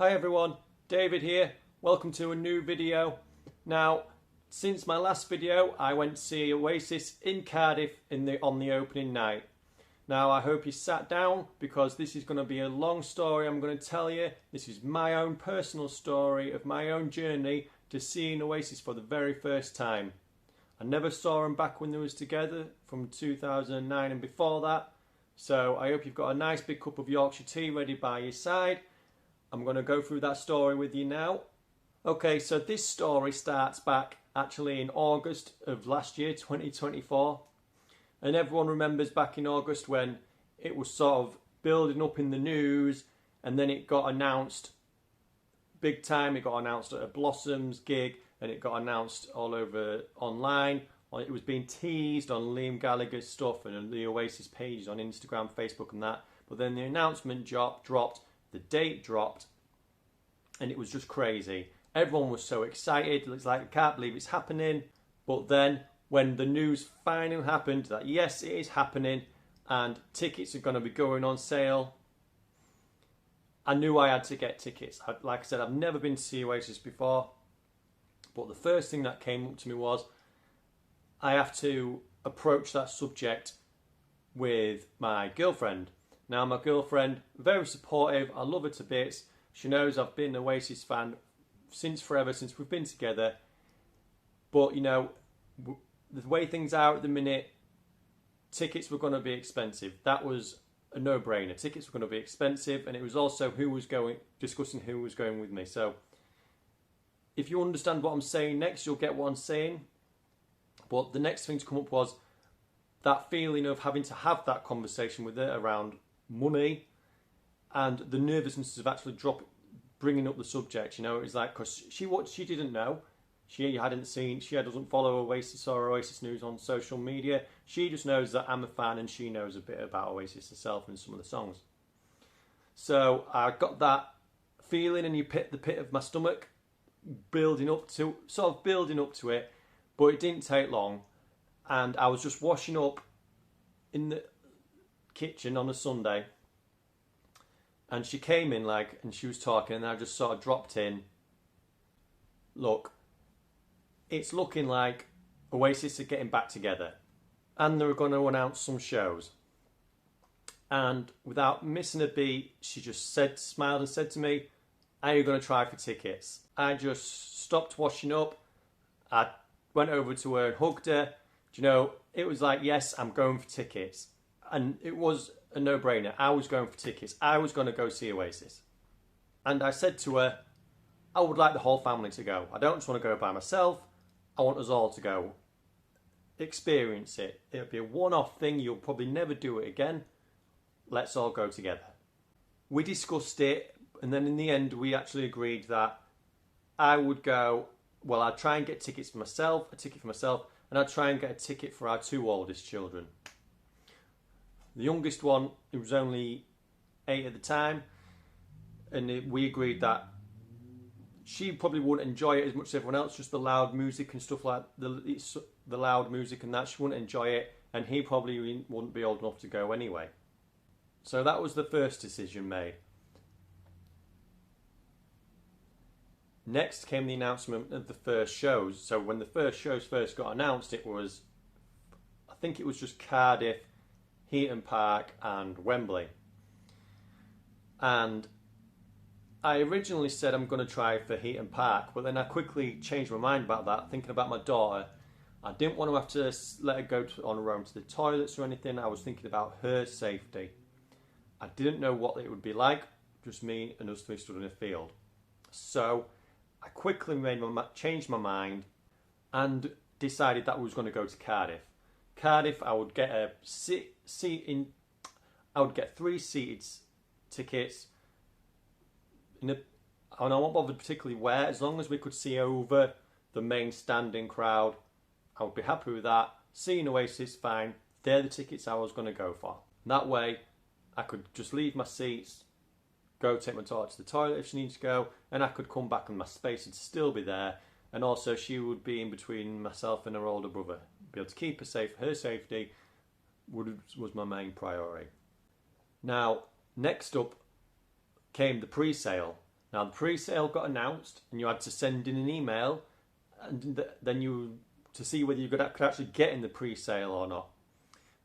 Hi everyone, David here. Welcome to a new video. Now, since my last video, I went to see Oasis in Cardiff on the opening night. Now, I hope you sat down because this is going to be a long story I'm going to tell you. This is my own personal story of my own journey to seeing Oasis for the very first time. I never saw them back when they was together from 2009 and before that. So I hope you've got a nice big cup of Yorkshire tea ready by your side. I'm going to go through that story with you now. Okay, so this story starts back actually in August of last year, 2024. And everyone remembers back in August when it was sort of building up in the news and then it got announced big time. It got announced at a Blossoms gig and it got announced all over online. It was being teased on Liam Gallagher's stuff and on the Oasis pages on Instagram, Facebook and that. But then the announcement dropped. The date dropped and it was just crazy. Everyone was so excited. It's like, I can't believe it's happening. But then when the news finally happened that yes, it is happening and tickets are going to be going on sale, I knew I had to get tickets. Like I said, I've never been to see Oasis before. But the first thing that came up to me was I have to approach that subject with my girlfriend. Now, my girlfriend, very supportive. I love her to bits. She knows I've been an Oasis fan since forever, since we've been together. But, you know, the way things are at the minute, tickets were going to be expensive. That was a no-brainer. Tickets were going to be expensive, and it was also discussing who was going with me. So, if you understand what I'm saying next, you'll get what I'm saying. But the next thing to come up was that feeling of having to have that conversation with her around money and the nervousness of actually bringing up the subject. You know, it was like, because she didn't know. She doesn't follow Oasis or Oasis news on social media. She just knows that I'm a fan and she knows a bit about Oasis herself and some of the songs. So I got that feeling in the pit of my stomach, building up to it, but it didn't take long. And I was just washing up in the kitchen on a Sunday. And she came in and she was talking and I just sort of dropped in. Look, it's looking like Oasis are getting back together and they're going to announce some shows. And without missing a beat, she just smiled and said to me, "Are you going to try for tickets?" I just stopped washing up. I went over to her and hugged her. Do you know, it was like, yes, I'm going for tickets. And it was a no-brainer. I was going for tickets. I was going to go see Oasis. And I said to her, I would like the whole family to go. I don't just want to go by myself. I want us all to go. Experience it. It'll be a one-off thing. You'll probably never do it again. Let's all go together. We discussed it. And then in the end, we actually agreed that I would go. Well, I'd try and get tickets for myself, and I'd try and get a ticket for our two oldest children. The youngest one, who was only 8 at the time, and we agreed that she probably wouldn't enjoy it as much as everyone else, just the loud music and stuff like the loud music and that. She wouldn't enjoy it, and he probably wouldn't be old enough to go anyway. So that was the first decision made. Next came the announcement of the first shows. So when the first shows first got announced, I think it was just Cardiff, Heaton Park and Wembley. And I originally said I'm going to try for Heaton Park, but then I quickly changed my mind about that, thinking about my daughter. I didn't want to have to let her go on her own to the toilets or anything. I was thinking about her safety. I didn't know what it would be like, just me and us three stood in a field. So I quickly changed my mind and decided that we was going to go to Cardiff. Cardiff, I would get I would get 3 seated tickets. And I wasn't bothered particularly where, as long as we could see over the main standing crowd, I would be happy with that. Seeing Oasis, fine. They're the tickets I was going to go for. And that way, I could just leave my seats, go take my daughter to the toilet if she needs to go, and I could come back and my space would still be there. And also she would be in between myself and her older brother. Be able to keep her safe. Her safety was my main priority. Now, next up came the pre-sale. Now the pre-sale got announced, and you had to send in an email, and then to see whether you could actually get in the pre-sale or not.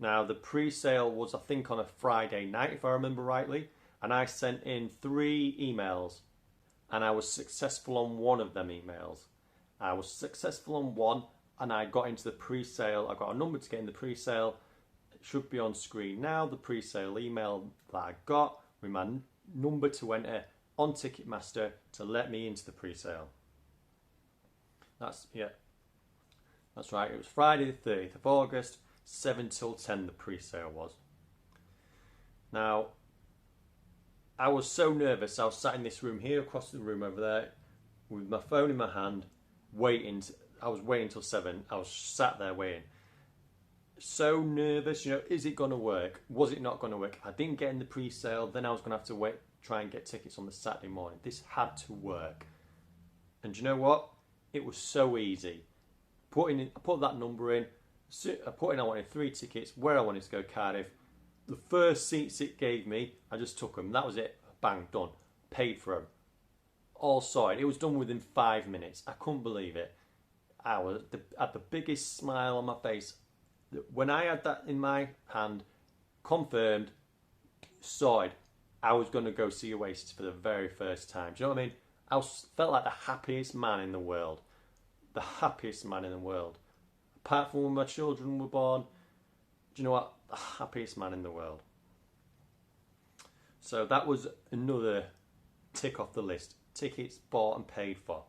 Now the pre-sale was, I think, on a Friday night, if I remember rightly, and I sent in 3 emails, and I was successful on one of them emails. I was successful on one, and I got into the pre-sale. I got a number to get in the pre-sale. It should be on screen now. The pre-sale email that I got with my number to enter on Ticketmaster to let me into the pre-sale. That's right. It was Friday the 30th of August, 7 till 10. The pre-sale was. Now, I was so nervous. I was sat in this room here, across the room over there, with my phone in my hand, waiting. I was waiting till 7. I was sat there waiting. So nervous, is it going to work? Was it not going to work? I didn't get in the pre-sale, then I was going to have to try and get tickets on the Saturday morning. This had to work. And you know what? It was so easy. I put that number in, I wanted 3 tickets, where I wanted to go, Cardiff. The first seats it gave me, I just took them. That was it. Bang, done. Paid for them. All sorted. It was done within 5 minutes. I couldn't believe it. I had the biggest smile on my face. When I had that in my hand, confirmed, sorted, I was going to go see Oasis for the very first time. Do you know what I mean? I felt like the happiest man in the world. The happiest man in the world. Apart from when my children were born, do you know what? The happiest man in the world. So that was another tick off the list. Tickets bought and paid for.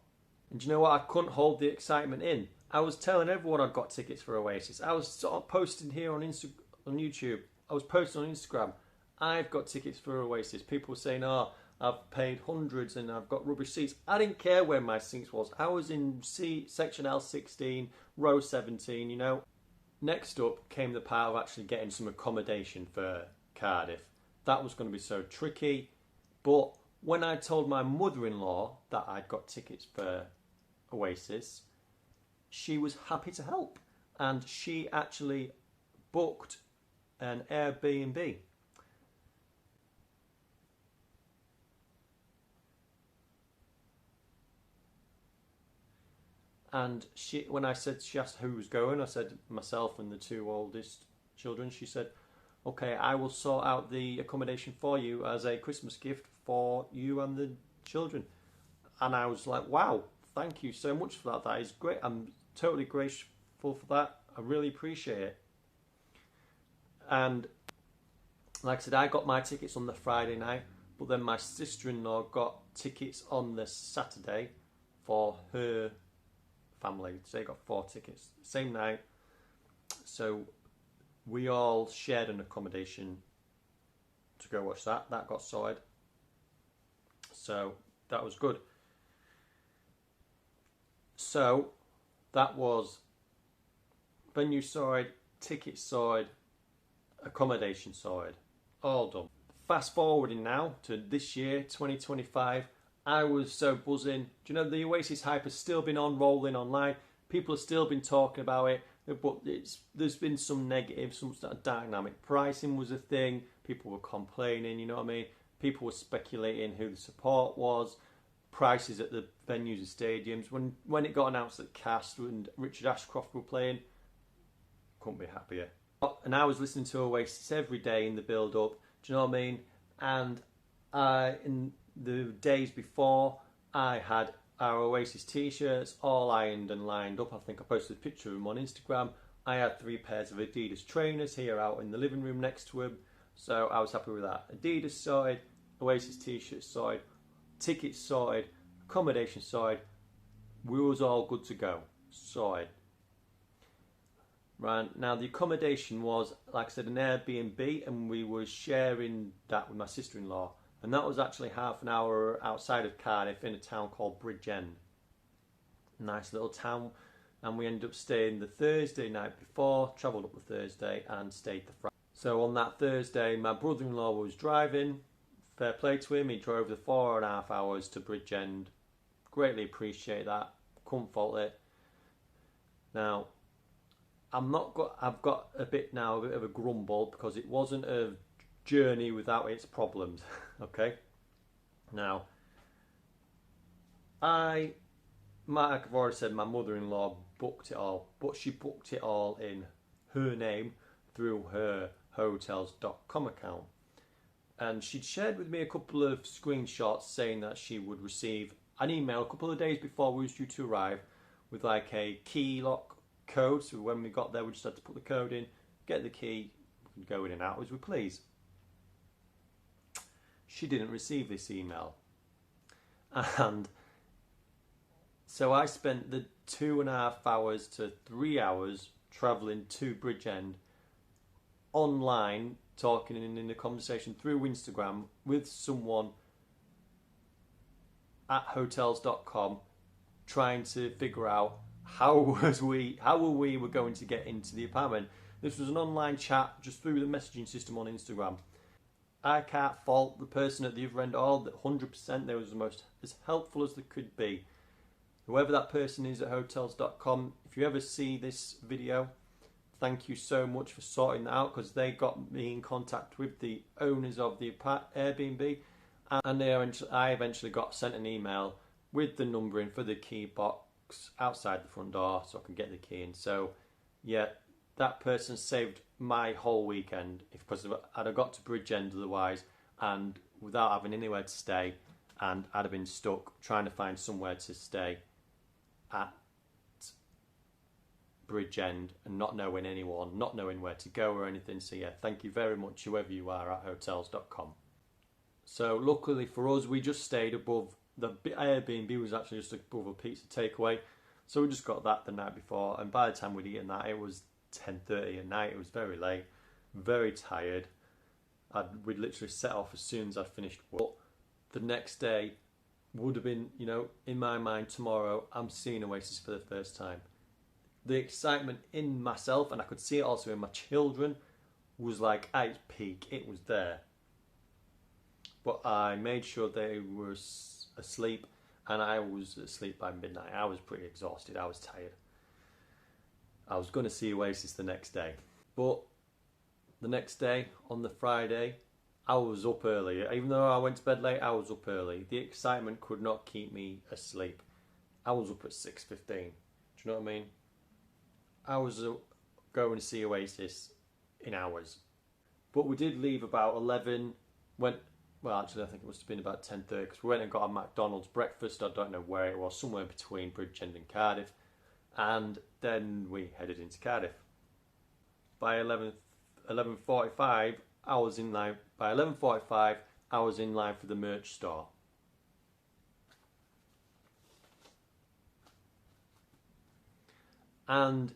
And do you know what? I couldn't hold the excitement in. I was telling everyone I'd got tickets for Oasis. I was sort of posting here on YouTube. I was posting on Instagram. I've got tickets for Oasis. People were saying, oh, I've paid hundreds and I've got rubbish seats. I didn't care where my seats was. I was in section L16, row 17, Next up came the part of actually getting some accommodation for Cardiff. That was going to be so tricky. But when I told my mother-in-law that I'd got tickets for Oasis, she was happy to help. And she actually booked an Airbnb. And when she asked who was going, I said myself and the 2 oldest children. She said, okay, I will sort out the accommodation for you as a Christmas gift for you and the children. And I was like, wow, thank you so much for that. That is great. I'm totally grateful for that. I really appreciate it. And like I said, I got my tickets on the Friday night, but then my sister-in-law got tickets on the Saturday for her family. So they got 4 tickets same night. So we all shared an accommodation to go watch that. That got sorted. So that was good. So that was venue sorted, tickets sorted, accommodation sorted. All done. Fast forwarding now to this year, 2025. I was so buzzing. Do you know the Oasis hype has still been on, rolling online. People have still been talking about it, but there's been some negatives, some dynamic pricing was a thing. People were complaining, you know what I mean? People were speculating who the support was, prices at the venues and stadiums. When it got announced that Cast and Richard Ashcroft were playing, couldn't be happier. And I was listening to Oasis every day in the build-up. Do you know what I mean? And in the days before, I had our Oasis t-shirts all ironed and lined up. I think I posted a picture of them on Instagram. I had 3 pairs of Adidas trainers here out in the living room next to him, so I was happy with that. Adidas sorted, Oasis t-shirts sorted, tickets sorted, accommodation sorted. We was all good to go. Sorted. Right, now the accommodation was, like I said, an Airbnb, and we were sharing that with my sister-in-law. And that was actually half an hour outside of Cardiff in a town called Bridgend. Nice little town. And we ended up staying the Thursday night before, travelled up the Thursday and stayed the Friday. So on that Thursday, my brother-in-law was driving. Fair play to him. He drove the 4.5 hours to Bridgend. Greatly appreciate that. Couldn't fault it. Now, I've got a bit of a grumble because it wasn't a journey without its problems. Okay, now I might have already said my mother-in-law booked it all, but she booked it all in her name through her hotels.com account. And she'd shared with me a couple of screenshots saying that she would receive an email a couple of days before we was due to arrive with like a key lock code. So when we got there, we just had to put the code in, get the key, we could go in and out as we please. She didn't receive this email. And so I spent the 2.5 hours to 3 hours travelling to Bridgend online, talking in a conversation through Instagram with someone at hotels.com, trying to figure out how we were going to get into the apartment. This was an online chat just through the messaging system on Instagram. I can't fault the person at the other end at all. That 100% they was the most as helpful as they could be. Whoever that person is at hotels.com, if you ever see this video, thank you so much for sorting that out, because they got me in contact with the owners of the Airbnb, and I eventually got sent an email with the numbering for the key box outside the front door so I can get the key in. So yeah, that person saved my whole weekend, because I'd have got to Bridgend otherwise and without having anywhere to stay, and I'd have been stuck trying to find somewhere to stay at Bridgend and not knowing anyone, not knowing where to go or anything. So yeah, thank you very much whoever you are at hotels.com. So luckily for us, we just stayed above, the Airbnb was actually just above a pizza takeaway, so we just got that the night before, and by the time we'd eaten that, it was 10:30 at night. It was very late, very tired. We'd literally set off as soon as I'd finished work. The next day would have been, you know, in my mind, tomorrow I'm seeing Oasis for the first time. The excitement in myself, and I could see it also in my children, was like at its peak. It was there. But I made sure they were asleep, and I was asleep by midnight. I was pretty exhausted. I was tired. I was going to see Oasis the next day. But the next day, on the Friday, I was up early. Even though I went to bed late, I was up early. The excitement could not keep me asleep. I was up at 6:15. Do you know what I mean? I was going to see Oasis in hours. But we did leave about 11. Well, actually, I think it must have been about 10:30, because we went and got a McDonald's breakfast. I don't know where it was, somewhere between Bridgend and Cardiff. And then we headed into Cardiff. By 11:45, I was in line. By 11:45, I was in line for the merch store. And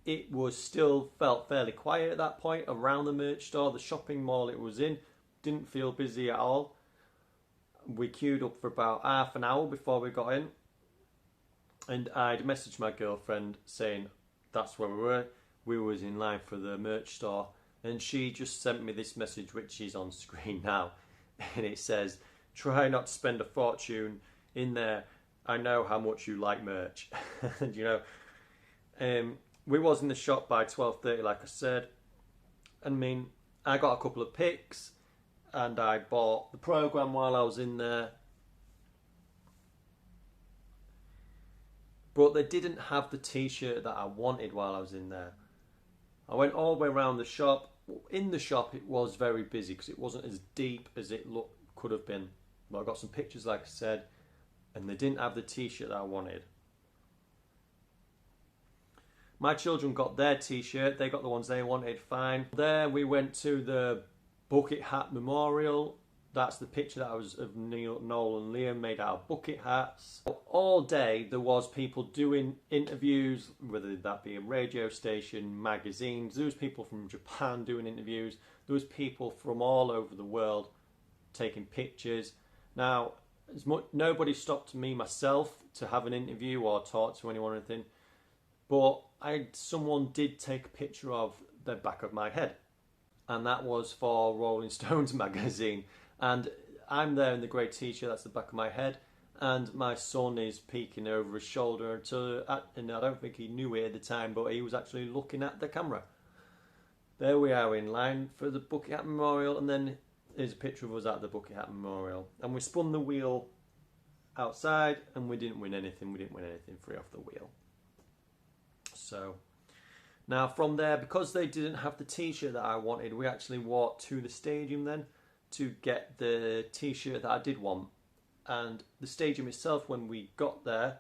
it was still felt fairly quiet at that point around the merch store. The shopping mall it was in didn't feel busy at all. We queued up for about half an hour before we got in, and I'd messaged my girlfriend saying that's where we were. We was in line for the merch store, and she just sent me this message, which is on screen now, and it says, "Try not to spend a fortune in there. I know how much you like merch." And you know, we was in the shop by 12:30, like I said. I mean, I got a couple of pics, and I bought the program while I was in there. But they didn't have the t-shirt that I wanted while I was in there. I went all the way around the shop. In the shop, it was very busy because it wasn't as deep as it could have been. But I got some pictures, like I said, and they didn't have the t-shirt that I wanted. My children got their t-shirt. They got the ones they wanted, fine. There we went to the bucket hat memorial. That's the picture that I was of Noel and Liam made out of bucket hats. All day there was people doing interviews, whether that be a radio station, magazines. There was people from Japan doing interviews. There was people from all over the world taking pictures. Now, nobody stopped me myself to have an interview or talk to anyone or anything, but someone did take a picture of the back of my head, and that was for Rolling Stones magazine. And I'm there in the grey t-shirt, that's the back of my head, and my son is peeking over his shoulder, and I don't think he knew it at the time, but he was actually looking at the camera. There we are in line for the Bucket Hat Memorial, and then here's a picture of us at the Bucket Hat Memorial. And we spun the wheel outside, and we didn't win anything. We didn't win anything free off the wheel. So now from there, because they didn't have the t-shirt that I wanted, we actually walked to the stadium then to get the t-shirt that I did want. And the stadium itself, when we got there,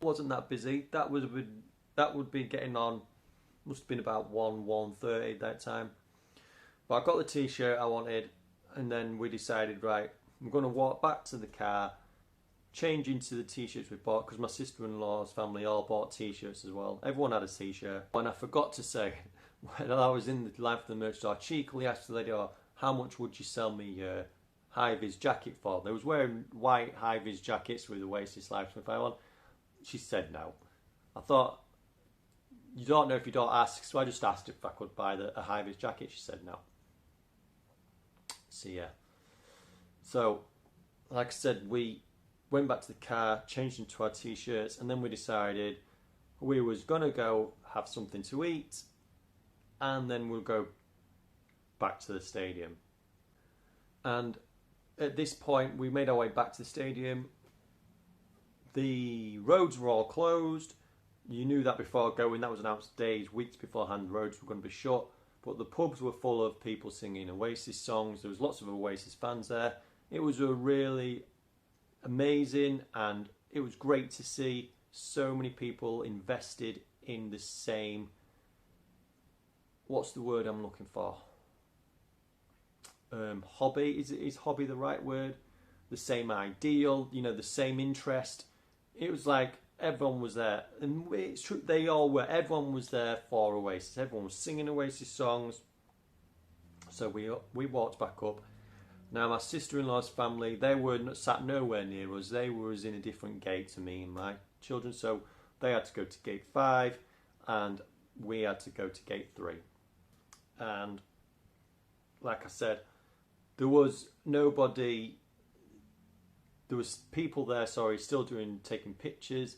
wasn't that busy. That would be getting on, must have been about 1:30 that time. But I got the t-shirt I wanted, and then we decided, right, I'm going to walk back to the car, change into the t-shirts we bought, because my sister-in-law's family all bought t-shirts as well. Everyone had a t-shirt. And I forgot to say, when I was in the line for the merch store, I cheekily asked the lady, "Oh, how much would you sell me your high-vis jacket for?" They was wearing white high-vis jackets with Oasis Livesmith on. She said no. I thought, you don't know if you don't ask, so I just asked if I could buy a high-vis jacket. She said no. So yeah. So, like I said, we went back to the car, changed into our t-shirts, and then we decided we was going to go have something to eat, and then we'll go back to the stadium. And at this point, we made our way back to the stadium. The roads were all closed. You knew that before going. That was announced days, weeks beforehand. The roads were going to be shut. But the pubs were full of people singing Oasis songs. There was lots of Oasis fans there. It was a really amazing, and it was great to see so many people invested in the same, what's the word I'm looking for? Hobby. Is hobby the right word? The same ideal, you know, the same interest. It was like everyone was there, and it's true, they all were. Everyone was there for Oasis. Everyone was singing Oasis songs. So we walked back up. Now my sister-in-law's family, they were sat nowhere near us. They were in a different gate to me and my children, so they had to go to gate 5, and we had to go to gate 3. And like I said, there was nobody. There was people there, still taking pictures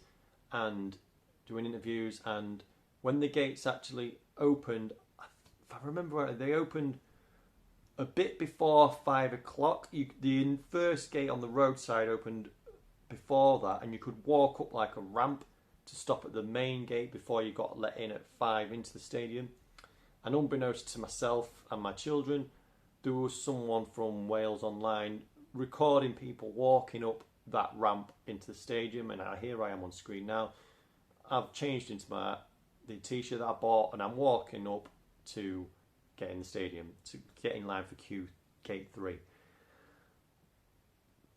and doing interviews. And when the gates actually opened, if I remember right, they opened a bit before 5 o'clock. The first gate on the roadside opened before that, and you could walk up like a ramp to stop at the main gate before you got let in at 5 into the stadium. And unbeknownst to myself and my children, there was someone from Wales Online recording people walking up that ramp into the stadium, and here I am on screen now. I've changed into the t-shirt that I bought, and I'm walking up to get in the stadium, to get in line for gate 3.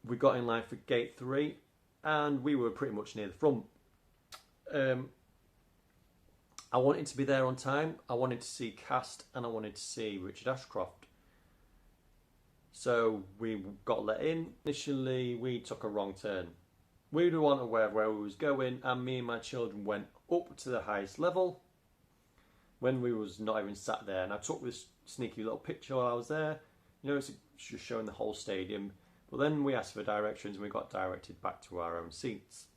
We got in line for gate 3, and we were pretty much near the front. I wanted to be there on time. I wanted to see Cast, and I wanted to see Richard Ashcroft. So we got let in. Initially, we took a wrong turn. We weren't aware of where we was going, and me and my children went up to the highest level when we was not even sat there. And I took this sneaky little picture while I was there. You know, it's just showing the whole stadium. But then we asked for directions, and we got directed back to our own seats.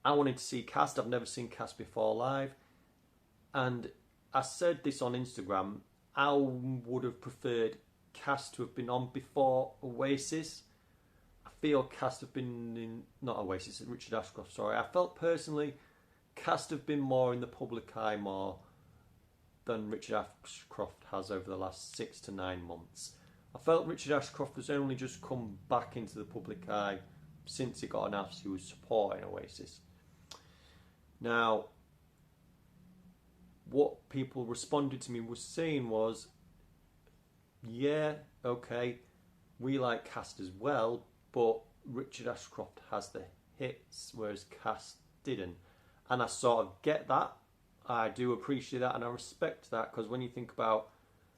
I wanted to see Cast. I've never seen Cast before live. And I said this on Instagram. I would have preferred Cast to have been on before Oasis. I feel Cast have been in, not Oasis, Richard Ashcroft, sorry. I felt personally Cast have been more in the public eye more than Richard Ashcroft has over the last 6 to 9 months. I felt Richard Ashcroft has only just come back into the public eye since he got announced he was supporting Oasis. Now, what people responded to me was saying was, yeah, okay, we like Cast as well, but Richard Ashcroft has the hits, whereas Cast didn't. And I sort of get that. I do appreciate that, and I respect that, because when you think about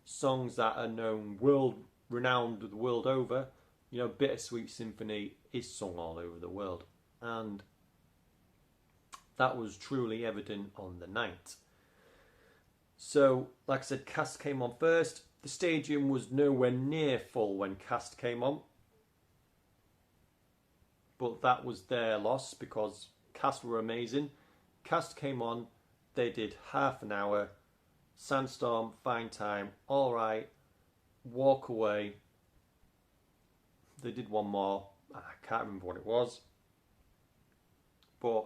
songs that are known renowned the world over, you know, Bittersweet Symphony is sung all over the world. And that was truly evident on the night. So, like I said, Cast came on first. The stadium was nowhere near full when Cast came on. But that was their loss, because Cast were amazing. Cast came on, they did half an hour, Sandstorm, fine time, alright, walk away. They did one more, I can't remember what it was. But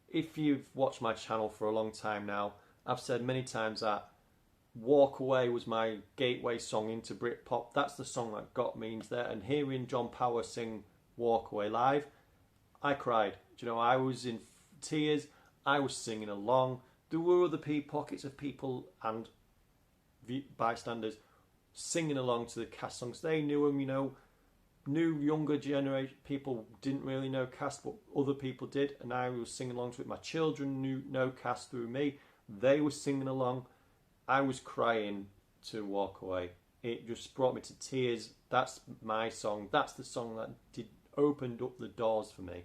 if you've watched my channel for a long time now, I've said many times that Walk Away was my gateway song into Britpop. That's the song that got me into there. And hearing John Power sing Walk Away live, I cried. Do you know, I was in tears. I was singing along. There were other pockets of people and bystanders singing along to the Cast songs. They knew them, you know. New younger generation people didn't really know Cast, but other people did, and I was singing along to it. My children knew no Cast through me. They were singing along. I was crying to Walk Away. It just brought me to tears. That's my song. That's the song that opened up the doors for me.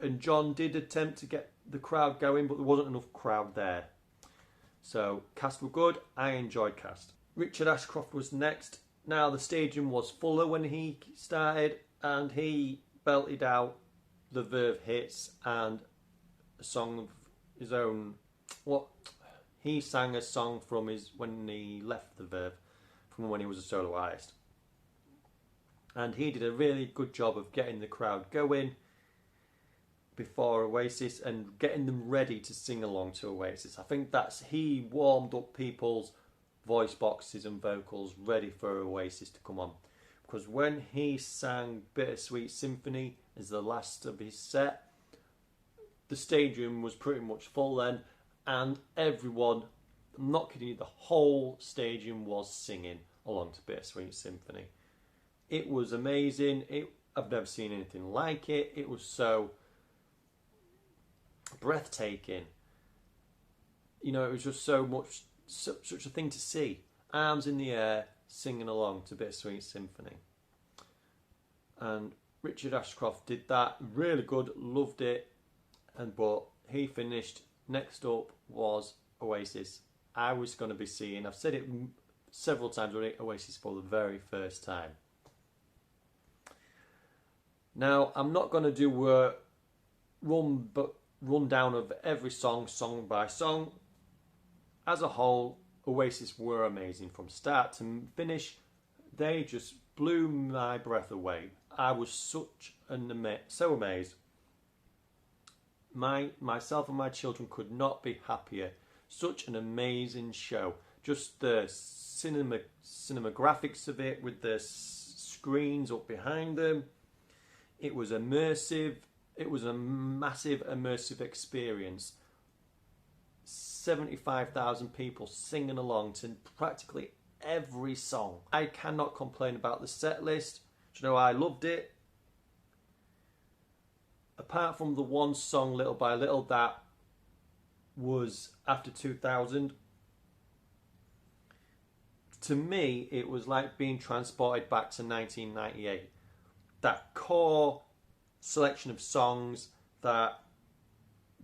And John did attempt to get the crowd going, but there wasn't enough crowd there. So Cast were good. I enjoyed Cast. Richard Ashcroft was next. Now the stadium was fuller when he started, and he belted out the Verve hits and a song of his own. He sang a song from when he left the Verve, from when he was a solo artist, and he did a really good job of getting the crowd going before Oasis and getting them ready to sing along to Oasis. I think he warmed up people's voice boxes and vocals ready for Oasis to come on, because when he sang Bittersweet Symphony as the last of his set, the stadium was pretty much full then, and everyone, I'm not kidding you, the whole stadium was singing along to Bittersweet Symphony. It was amazing. I've never seen anything like it. It was so breathtaking. You know, it was just such a thing to see. Arms in the air, singing along to Bittersweet Symphony. And Richard Ashcroft did that, really good, loved it. But he finished. Next up was Oasis. I was going to be seeing, I've said it several times already, Oasis for the very first time. Now, I'm not going to do a rundown of every song by song. As a whole, Oasis were amazing from start to finish. They just blew my breath away. I was so amazed. Myself and my children could not be happier. Such an amazing show. Just the cinematographics of it with the screens up behind them. It was immersive. It was a massive immersive experience. 75,000 people singing along to practically every song. I cannot complain about the set list. You know, I loved it. Apart from the one song, Little by Little, that was after 2000. To me, it was like being transported back to 1998. That core selection of songs that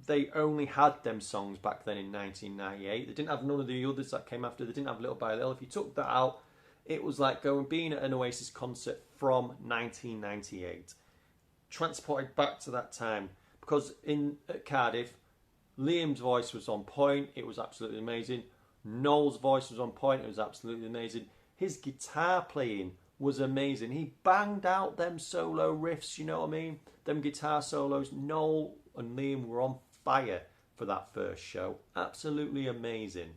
they only had them songs back then in 1998. They didn't have none of the others that came after. They didn't have Little by Little. If you took that out, it was like being at an Oasis concert from 1998. Transported back to that time, because at Cardiff, Liam's voice was on point. It was absolutely amazing. Noel's voice was on point. It was absolutely amazing. His guitar playing was amazing. He banged out them solo riffs, you know what I mean? Them guitar solos. Noel and Liam were on fire for that first show. Absolutely amazing.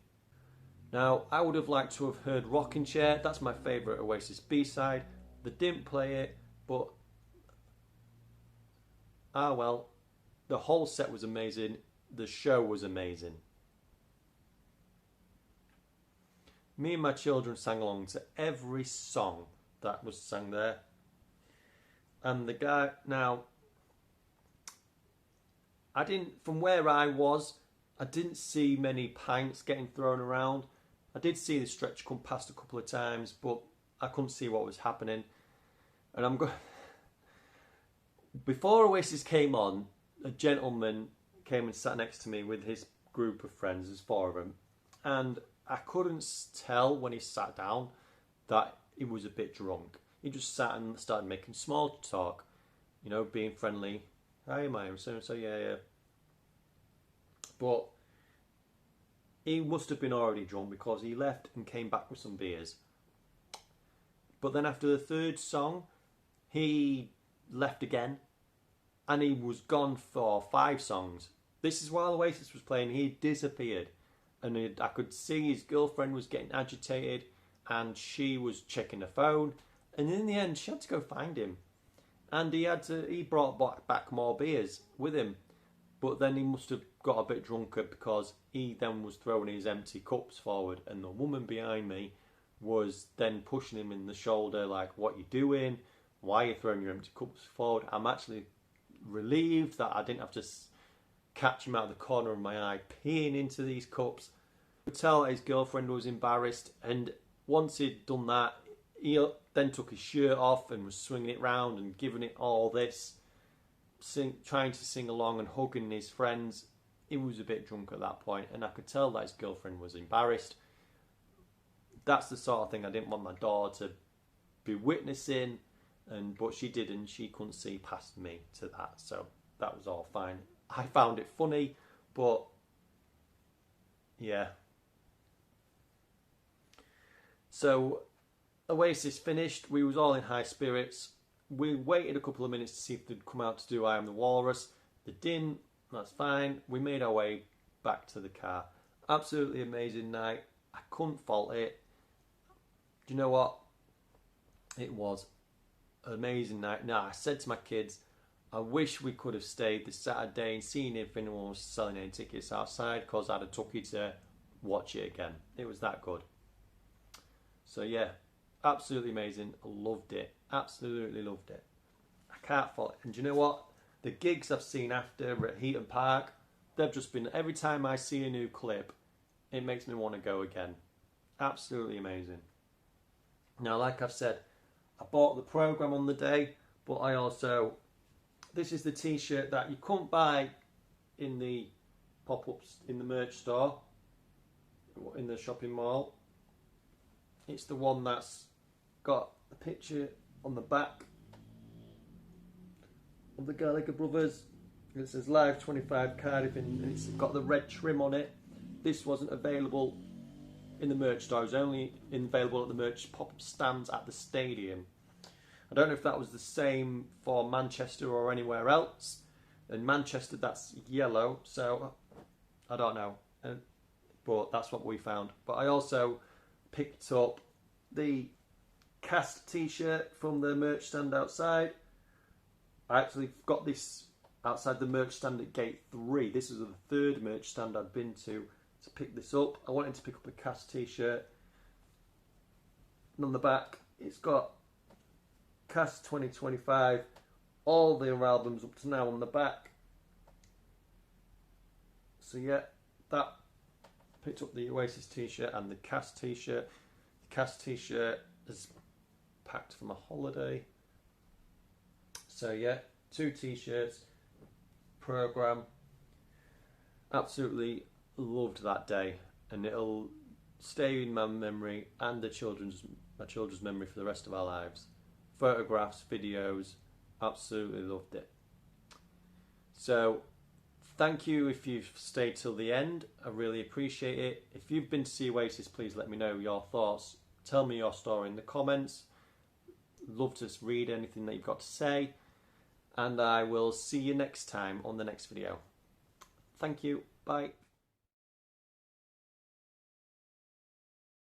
Now, I would have liked to have heard Rocking Chair. That's my favourite Oasis B-side. They didn't play it, but well, the whole set was amazing. The show was amazing. Me and my children sang along to every song that was sung there. And the guy, now, from where I was, I didn't see many pints getting thrown around. I did see the stretch come past a couple of times, but I couldn't see what was happening. And before Oasis came on, a gentleman came and sat next to me with his group of friends. There's four of them, and I couldn't tell when he sat down that he was a bit drunk. He just sat and started making small talk, you know, being friendly. Hi, am I? So yeah. But he must have been already drunk, because he left and came back with some beers. But then after the third song, he left again, and he was gone for 5 songs. This is while Oasis was playing. He disappeared, and I could see his girlfriend was getting agitated, and she was checking her phone, and in the end she had to go find him, and he brought back more beers with him, but then he must have got a bit drunker because he then was throwing his empty cups forward, and the woman behind me was then pushing him in the shoulder like, what you doing? Why are you throwing your empty cups forward? I'm actually relieved that I didn't have to catch him out of the corner of my eye peeing into these cups. I could tell his girlfriend was embarrassed, and once he'd done that, he then took his shirt off and was swinging it round and giving it all this, trying to sing along and hugging his friends. He was a bit drunk at that point, and I could tell that his girlfriend was embarrassed. That's the sort of thing I didn't want my daughter to be witnessing, but she didn't. She couldn't see past me to that, so that was all fine. I found it funny, but yeah. So Oasis finished. We was all in high spirits. We waited a couple of minutes to see if they'd come out to do I Am the Walrus. They didn't. That's fine. We made our way back to the car. Absolutely amazing night. I couldn't fault it. Do you know what? It was an amazing night. Now, I said to my kids, I wish we could have stayed this Saturday and seen if anyone was selling any tickets outside, because I'd have took you to watch it again. It was that good. So yeah, absolutely amazing. I loved it. Absolutely loved it. I can't fault it. And do you know what? The gigs I've seen after at Heaton Park, they've just been, every time I see a new clip, it makes me want to go again. Absolutely amazing. Now, like I've said, I bought the programme on the day, but I also, this is the t-shirt that you couldn't buy in the pop-ups, in the merch store, in the shopping mall. It's the one that's got a picture on the back of the Gallagher brothers. It says Live 25 Cardiff, and it's got the red trim on it. This wasn't available in the merch store. It was only available at the merch pop-up stands at the stadium. I don't know if that was the same for Manchester or anywhere else. In Manchester, that's yellow, so I don't know. But that's what we found. But I also picked up the cast t-shirt from the merch stand outside. I actually got this outside the merch stand at gate 3. This is the 3rd merch stand I'd been to pick this up. I wanted to pick up a cast t-shirt. And on the back, it's got Cast 2025, all their albums up to now on the back. So yeah, that picked up the Oasis t-shirt and the Cast t-shirt. The Cast t-shirt is packed for my holiday. So yeah, 2 t-shirts, programme. Absolutely loved that day, and it'll stay in my memory and my children's memory for the rest of our lives. Photographs, videos, absolutely loved it. So thank you if you've stayed till the end. I really appreciate it. If you've been to see Oasis, please let me know your thoughts. Tell me your story in the comments. Love to read anything that you've got to say. And I will see you next time on the next video. Thank you. Bye.